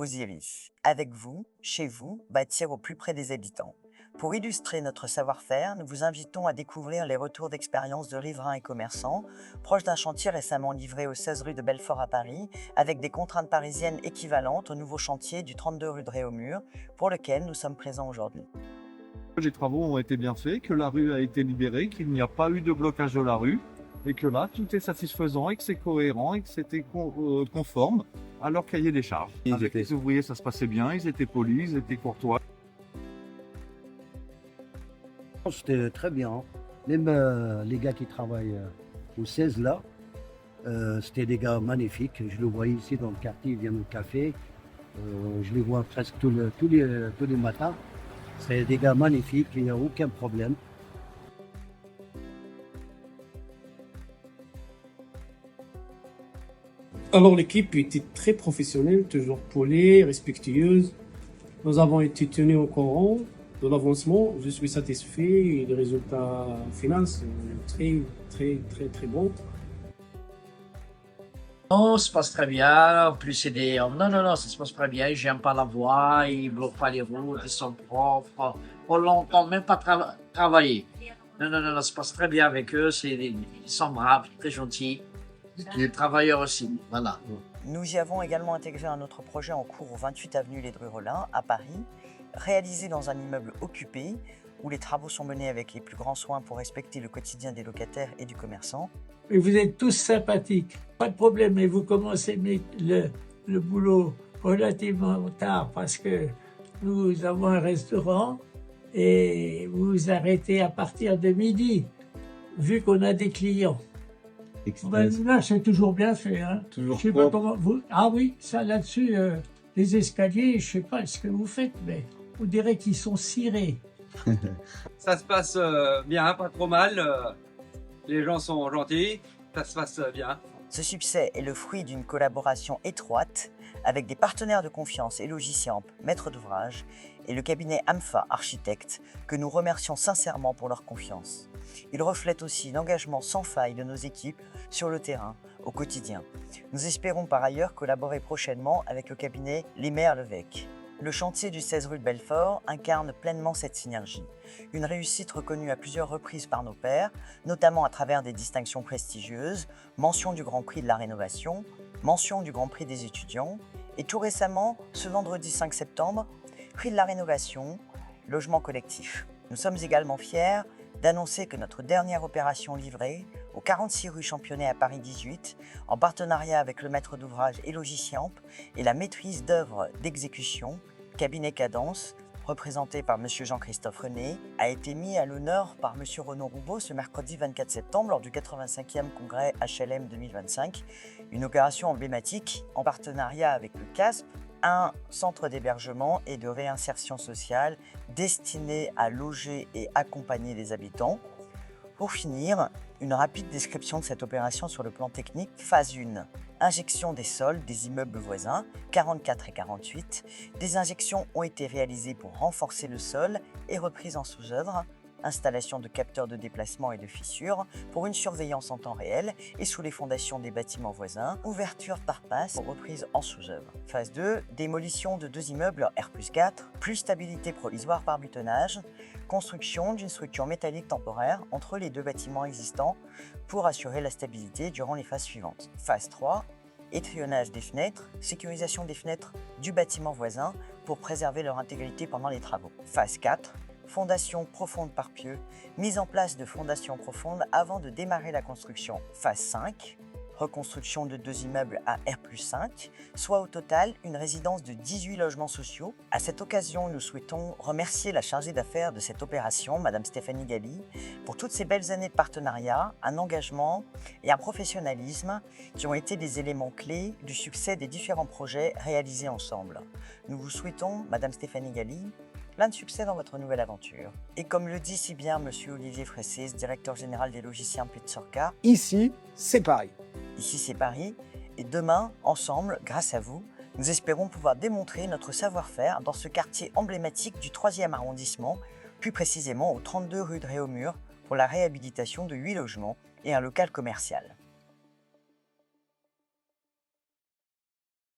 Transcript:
Osiris. Avec vous, chez vous, bâtir au plus près des habitants. Pour illustrer notre savoir-faire, nous vous invitons à découvrir les retours d'expérience de riverains et commerçants proches d'un chantier récemment livré au 16 rue de Belfort à Paris, avec des contraintes parisiennes équivalentes au nouveau chantier du 32 rue de Réaumur, pour lequel nous sommes présents aujourd'hui. Les travaux ont été bien faits, que la rue a été libérée, qu'il n'y a pas eu de blocage de la rue, et que là, tout est satisfaisant et que c'est cohérent et que c'était conforme à leur cahier des charges. Avec les ouvriers, ça se passait bien, ils étaient polis, ils étaient courtois. C'était très bien. Même les gars qui travaillent au 16 là, c'était des gars magnifiques. Je le voyais ici dans le quartier, ils viennent au café. Je les vois presque tous les matins. C'est des gars magnifiques, il n'y a aucun problème. Alors l'équipe était très professionnelle, toujours polie, respectueuse. Nous avons été tenus au courant de l'avancement. Je suis satisfait et les résultats finaux sont très bons. Non, ça se passe très bien. En plus, c'est des... Non, ça se passe très bien. J'aime pas la voie, ils bloquent pas les routes, ils sont propres. On l'entend même pas travailler. Non, ça se passe très bien avec eux. Ils sont braves, très gentils. Les travailleurs aussi, voilà. Nous y avons également intégré un autre projet en cours au 28 avenue Ledru-Rollin, à Paris, réalisé dans un immeuble occupé, où les travaux sont menés avec les plus grands soins pour respecter le quotidien des locataires et du commerçant. Et vous êtes tous sympathiques, pas de problème, et vous commencez le boulot relativement tard parce que nous avons un restaurant et vous vous arrêtez à partir de midi, vu qu'on a des clients. Ben, là, c'est toujours bien fait. Hein. Toujours je sais pas propre. comment vous... Ah oui, ça là-dessus, les escaliers, je sais pas ce que vous faites, mais on dirait qu'ils sont cirés. Ça se passe bien, pas trop mal. Les gens sont gentils, ça se passe bien. Ce succès est le fruit d'une collaboration étroite avec des partenaires de confiance et Logiciamp, maître d'ouvrage, et le cabinet AMFA Architectes, que nous remercions sincèrement pour leur confiance. Il reflète aussi l'engagement sans faille de nos équipes sur le terrain, au quotidien. Nous espérons par ailleurs collaborer prochainement avec le cabinet Les Mères Levesque. Le chantier du 16 rue de Belfort incarne pleinement cette synergie. Une réussite reconnue à plusieurs reprises par nos pairs, notamment à travers des distinctions prestigieuses, mention du Grand Prix de la rénovation, mention du Grand Prix des étudiants, et tout récemment, ce vendredi 5 septembre, prix de la rénovation, logement collectif. Nous sommes également fiers d'annoncer que notre dernière opération livrée, au 46 rue Championnet à Paris 18, en partenariat avec le maître d'ouvrage et Logiciamp, et la maîtrise d'œuvre d'exécution, cabinet Cadence, représenté par M. Jean-Christophe René, a été mis à l'honneur par M. Renaud Roubaud ce mercredi 24 septembre lors du 85e congrès HLM 2025, une opération emblématique en partenariat avec le CASP, un centre d'hébergement et de réinsertion sociale destiné à loger et accompagner les habitants. Pour finir, une rapide description de cette opération sur le plan technique. Phase 1. Injection des sols des immeubles voisins, 44 et 48. Des injections ont été réalisées pour renforcer le sol et reprises en sous-œuvre. Installation de capteurs de déplacement et de fissures pour une surveillance en temps réel et sous les fondations des bâtiments voisins. Ouverture par passe pour reprise en sous-œuvre. Phase 2. Démolition de 2 immeubles R+4, plus stabilité provisoire par butonnage. Construction d'une structure métallique temporaire entre les 2 bâtiments existants pour assurer la stabilité durant les phases suivantes. Phase 3. Étrionnage des fenêtres, sécurisation des fenêtres du bâtiment voisin pour préserver leur intégrité pendant les travaux. Phase 4. Fondation profonde par pieux, mise en place de fondations profondes avant de démarrer la construction. Phase 5, reconstruction de 2 immeubles à R+5, soit au total une résidence de 18 logements sociaux. À cette occasion, nous souhaitons remercier la chargée d'affaires de cette opération, Madame Stéphanie Galli, pour toutes ces belles années de partenariat, un engagement et un professionnalisme qui ont été des éléments clés du succès des différents projets réalisés ensemble. Nous vous souhaitons, Madame Stéphanie Galli, plein de succès dans votre nouvelle aventure. Et comme le dit si bien Monsieur Olivier Fressès, directeur général des Logiciens Pizzorca, Ici, c'est Paris. ici c'est Paris, et demain, ensemble, grâce à vous, nous espérons pouvoir démontrer notre savoir-faire dans ce quartier emblématique du 3e arrondissement, plus précisément au 32 rue de Réaumur, pour la réhabilitation de 8 logements et un local commercial.